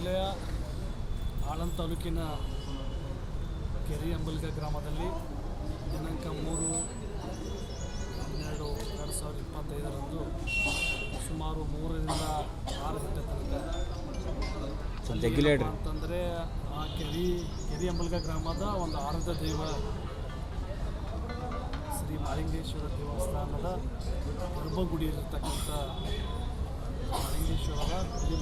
ಜಿಲ್ಲೆಯ ಆಳಂದ ತಾಲೂಕಿನ ಕೆರಿಯಂಬಲ್ಗ ಗ್ರಾಮದಲ್ಲಿ ದಿನಾಂಕ 3/12/2025 ಸುಮಾರು 3ರಿಂದ 6 ಗಂಟೆ ತನಕ ಅಂತಂದರೆ ಆ ಕೆರಿಯಂಬಲ್ಗ ಗ್ರಾಮದ ಒಂದು ಆರಾಧ್ಯ ದೈವ ಶ್ರೀ ಮಾಲಿಂಗೇಶ್ವರ ದೇವಸ್ಥಾನದ ಗರ್ಭಗುಡಿಯಲ್ಲಿರ್ತಕ್ಕಂಥ ಮಾಲಿಂಗೇಶ್ವರರ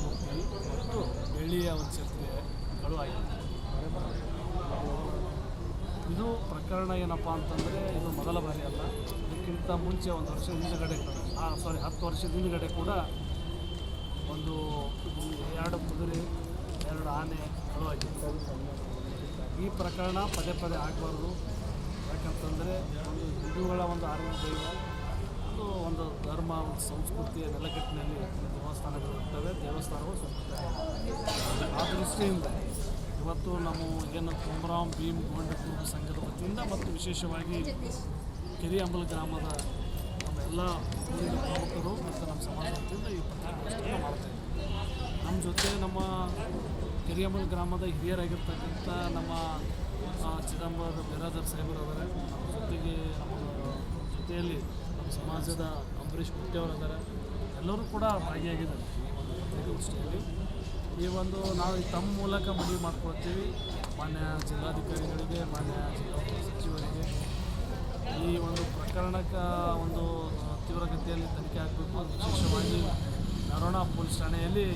ಮೂರ್ತಿ ಮತ್ತು ಬೆಳ್ಳಿಯ ಒಂದು ಛತ್ರಿಗಳು ಆಗಿದೆ. ಇದು ಪ್ರಕರಣ ಏನಪ್ಪ ಅಂತಂದರೆ ಇದು ಮೊದಲ ಬಾರಿ ಅಲ್ಲ. ಇದಕ್ಕಿಂತ ಮುಂಚೆ 1 ವರ್ಷ ಹಿಂದುಗಡೆ 10 ವರ್ಷದ ಹಿಂದುಗಡೆ ಕೂಡ ಒಂದು 2 ಕುದುರೆ 2 ಆನೆಗಳು ಆಗಿದೆ. ಈ ಪ್ರಕರಣ ಪದೇ ಪದೇ ಆಗಬಾರ್ದು. ಯಾಕಂತಂದರೆ ಒಂದು ಹಿಂದೂಗಳ ಒಂದು ಆರಾಧ್ಯ ದೈವ, ಒಂದು ಧರ್ಮ, ಒಂದು ಸಂಸ್ಕೃತಿಯ ನೆಲಗಟ್ಟಿನಲ್ಲಿ ದೇವಸ್ಥಾನಗಳು ಇರ್ತವೆ, ದೇವಸ್ಥಾನಗಳು ಸುತ್ತುತ್ತವೆ. ಆ ದೃಷ್ಟಿಯಿಂದ ಇವತ್ತು ನಾವು ಏನು ಕೊಮರಾಮ್ ಭೀಮ್ ಗೋಂಡ್ ಕುರುಬ ಸಂಘದ ವತಿಯಿಂದ ಮತ್ತು ವಿಶೇಷವಾಗಿ ಕೆರಿಯಂಬಲ್ ಗ್ರಾಮದ ನಮ್ಮೆಲ್ಲ ಪ್ರಮುಖರು ಮತ್ತು ನಮ್ಮ ಸಮಾಜದ ವತಿಯಿಂದ ಈ ಪತ್ರಿಕಾಗೋಷ್ಠಿಯನ್ನು ಮಾಡ್ತಾಯಿದ್ದೀವಿ. ನಮ್ಮ ಜೊತೆ ನಮ್ಮ ಕೆರಿಯಂಬಲ್ ಗ್ರಾಮದ ಹಿರಿಯರಾಗಿರ್ತಕ್ಕಂಥ ನಮ್ಮ ಚಿದಂಬರ ಬಿರಾದರ್ ಸಾಹೇಬರು ಅವರೇ, ನಮ್ಮ ಜೊತೆಗೆ ನಮ್ಮ ಜೊತೆಯಲ್ಲಿ ನಮ್ಮ ಸಮಾಜದ ಅಂಬರೀಷ್ ಗುತ್ತೇವರು ಇದ್ದಾರೆ. ಎಲ್ಲರೂ ಕೂಡ ಭಾಗಿಯಾಗಿದ್ದಾರೆ ಈ ಒಂದು ಪತ್ರಿಕಾಗೋಷ್ಠಿಯಲ್ಲಿ. ಈ ಒಂದು ನಾವು ತಮ್ಮ ಮೂಲಕ ಮನವಿ ಮಾಡ್ಕೊಳ್ತೀವಿ ಮಾನ್ಯ ಜಿಲ್ಲಾಧಿಕಾರಿಗಳಿಗೆ, ಮಾನ್ಯ ಜಿಲ್ಲಾ ಸಚಿವರಿಗೆ ಈ ಒಂದು ಪ್ರಕರಣಕ್ಕೆ ಒಂದು ತೀವ್ರಗತಿಯಲ್ಲಿ ತನಿಖೆ ಆಗಬೇಕು. ವಿಶೇಷವಾಗಿ ನರೋಣ ಪೊಲೀಸ್ ಠಾಣೆಯಲ್ಲಿ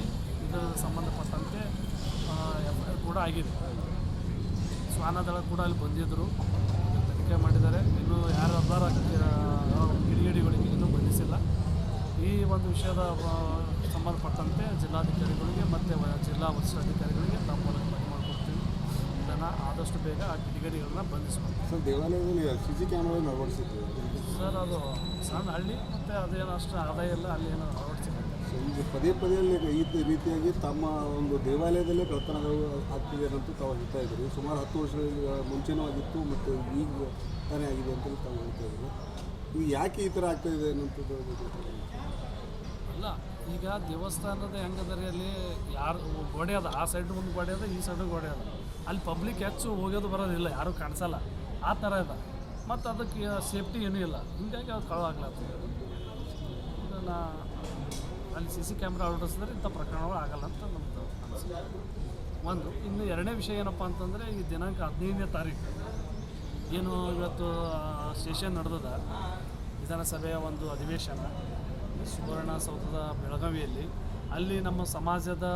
ಇದರ ಸಂಬಂಧಪಟ್ಟಂತೆ FIR ಕೂಡ ಆಗಿದೆ. ಶ್ವಾನದಳ ಕೂಡ ಅಲ್ಲಿ ಬಂದಿದ್ದರು, ತನಿಖೆ ಮಾಡಿದ್ದಾರೆ. ಇನ್ನು ಯಾರು ಅದಾರ ಕಿಡಿಗೇಡಿಗಳಿಗೆ ಇನ್ನೂ ಬಂಧಿಸಿಲ್ಲ. ಈ ಒಂದು ವಿಷಯದ ಸಂಬಂಧಪಟ್ಟಂತೆ ಜಿಲ್ಲಾಧಿಕಾರಿಗಳಿಗೆ ಮತ್ತು ಜಿಲ್ಲಾ ವರಿಷ್ಠಾಧಿಕಾರಿಗಳಿಗೆ ನಮ್ಮ ಮೂಲಕ ಮನವಿ ಮಾಡಿಕೊಡ್ತೀವಿ. ಇದನ್ನು ಆದಷ್ಟು ಬೇಗ ಆ ಕಿಡಿಗೇಡಿಗಳನ್ನ ಬಂಧಿಸಬೇಕು. ಸರ್, ದೇವಾಲಯದಲ್ಲಿ CC ಕ್ಯಾಮ್ರಾ ಅಳವಡಿಸಿದ್ರು ಸರ್. ಅದು ಸಣ್ಣ ಹಳ್ಳಿ ಮತ್ತು ಅದೇನು ಅಷ್ಟು ಆದಾಯ ಇಲ್ಲ, ಅಲ್ಲಿ ಏನೋ ಅಳವಡಿಸಿಲ್ಲ. ಈಗ ಪದೇ ಪದೇಯಲ್ಲಿ ಈ ರೀತಿಯಾಗಿ ತಮ್ಮ ಒಂದು ದೇವಾಲಯದಲ್ಲೇ ಕಳ್ಳತನಗಳು ಆಗ್ತಿದೆ ಅಂತ ತಾವು ಹೇಳ್ತಾ ಇದ್ದೀರಿ. ಸುಮಾರು 10 ವರ್ಷಗಳ ಮುಂಚೆನೂ ಆಗಿತ್ತು ಮತ್ತು ಈಗ ತಾನೇ ಆಗಿದೆ ಅಂತೇಳಿ ತಾವು ಹೇಳ್ತಾ ಇದ್ದೀರಿ. ಈಗ ಯಾಕೆ ಈ ಥರ ಆಗ್ತಾಯಿದೆ ಅನ್ನೋಂಥದ್ದು ಅಲ್ಲ, ಈಗ ದೇವಸ್ಥಾನದ ಹೆಂಗದರಿ ಅಲ್ಲಿ ಯಾರು ಗೋಡೆ ಅದ, ಆ ಸೈಡ್ ಒಂದು ಗೋಡೆ ಅದ, ಈ ಸೈಡು ಗೋಡೆ ಅದ. ಅಲ್ಲಿ ಪಬ್ಲಿಕ್ ಹೆಚ್ಚು ಹೋಗೋದು ಬರೋದಿಲ್ಲ, ಯಾರೂ ಕಾಣಿಸಲ್ಲ, ಆ ಥರ ಇದೆ. ಮತ್ತು ಅದಕ್ಕೆ ಸೇಫ್ಟಿ ಏನೂ ಇಲ್ಲ, ಹೀಗಾಗಿ ಅದು ಕಳು ಆಗ್ಲಾಗ್ತದೆ. ಇದನ್ನು ಅಲ್ಲಿ CC ಕ್ಯಾಮ್ರಾ ಅಳವಡಿಸಿದ್ರೆ ಇಂಥ ಪ್ರಕರಣಗಳು ಆಗಲ್ಲ ಅಂತ ನಮ್ಮದು ಅನಿಸಿಕೆ ಒಂದು. ಇನ್ನು 2ನೇ ವಿಷಯ ಏನಪ್ಪ ಅಂತಂದರೆ ಈ ದಿನಾಂಕ 15ನೇ ತಾರೀಕು ಏನು ಇವತ್ತು ಸೆಷನ್ ನಡೆದದ ವಿಧಾನಸಭೆಯ ಒಂದು ಅಧಿವೇಶನ ಸುವರ್ಣಸೌಧದ ಬೆಳಗಾವಿಯಲ್ಲಿ. ಅಲ್ಲಿ ನಮ್ಮ ಸಮಾಜದ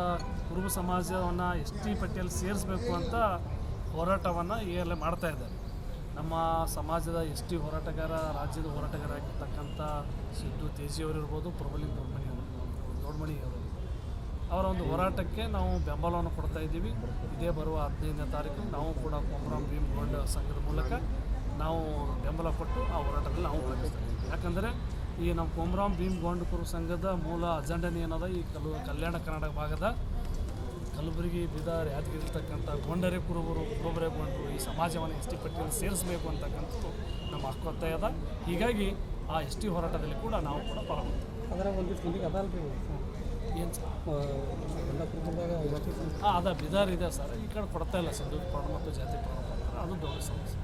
ಕುರುಬ ಸಮಾಜವನ್ನು ST ಪಟ್ಟಿಯಲ್ಲಿ ಸೇರಿಸಬೇಕು ಅಂತ ಹೋರಾಟವನ್ನು ಈಗಲೇ ಮಾಡ್ತಾಯಿದ್ದಾರೆ. ನಮ್ಮ ಸಮಾಜದ ST ಹೋರಾಟಗಾರ, ರಾಜ್ಯದ ಹೋರಾಟಗಾರ ಆಗಿರ್ತಕ್ಕಂಥ ಸಿದ್ದು ತೇಜಿಯವರಿರ್ಬೋದು, ಪ್ರಬಲಿಂಗ್ ದೊಡ್ಡಮಣಿ ಅವರು, ಅವರ ಒಂದು ಹೋರಾಟಕ್ಕೆ ನಾವು ಬೆಂಬಲವನ್ನು ಕೊಡ್ತಾ ಇದ್ದೀವಿ. ಇದೇ ಬರುವ 15ನೇ ತಾರೀಕು ನಾವು ಕೂಡ ಕೊಮರಾಮ್ ಭೀಮ್ ಗೋಂಡ್ ಸಂಘದ ಮೂಲಕ ನಾವು ಬೆಂಬಲ ಕೊಟ್ಟು ಆ ಹೋರಾಟದಲ್ಲಿ ನಾವು ಭಾಗಿಸ್ತಾ ಇದ್ದೀವಿ. ಯಾಕಂದರೆ ಈ ನಮ್ಮ ಕೊಮರಾಮ್ ಭೀಮ್ ಗೋಂಡ್ ಕುರುಬ ಸಂಘದ ಮೂಲ ಅಜೆಂಡನೇ ಏನದ, ಈ ಕಲ್ಯಾಣ ಕರ್ನಾಟಕ ಭಾಗದ ಕಲಬುರಗಿ, ಬೀದರ್, ಯಾದಗಿರಿ ಇರ್ತಕ್ಕಂಥ ಗೊಂಡರೆ ಕುರುಬರು, ಕುರುಬರೇ ಗೊಂಡರು ಈ ಸಮಾಜವನ್ನು ST ಪಟ್ಟಿಯಲ್ಲಿ ಸೇರಿಸಬೇಕು ಅಂತಕ್ಕಂಥದ್ದು ನಮ್ಮ ಹಕ್ಕೊತ್ತಾಯ ಅದ. ಹೀಗಾಗಿ ಆ ST ಹೋರಾಟದಲ್ಲಿ ಕೂಡ ನಾವು ಕೂಡ ಪಾಲ್ಗೊಳ್ತೀವಿ. ಅದರ ಒಂದು ಅದಲ್ರಿ ಏನು ಸರ್ ಅದ ಬೀದರ್ ಇದೆ ಸರ್, ಈ ಕಡೆ ಕೊಡ್ತಾ ಇಲ್ಲ. ಸಿಂಧು ಪಾಡು ಮತ್ತು ಜಾತಿ ಪಾಡು ಅದು ದೊಡ್ಡ ಸಮಸ್ಯೆ.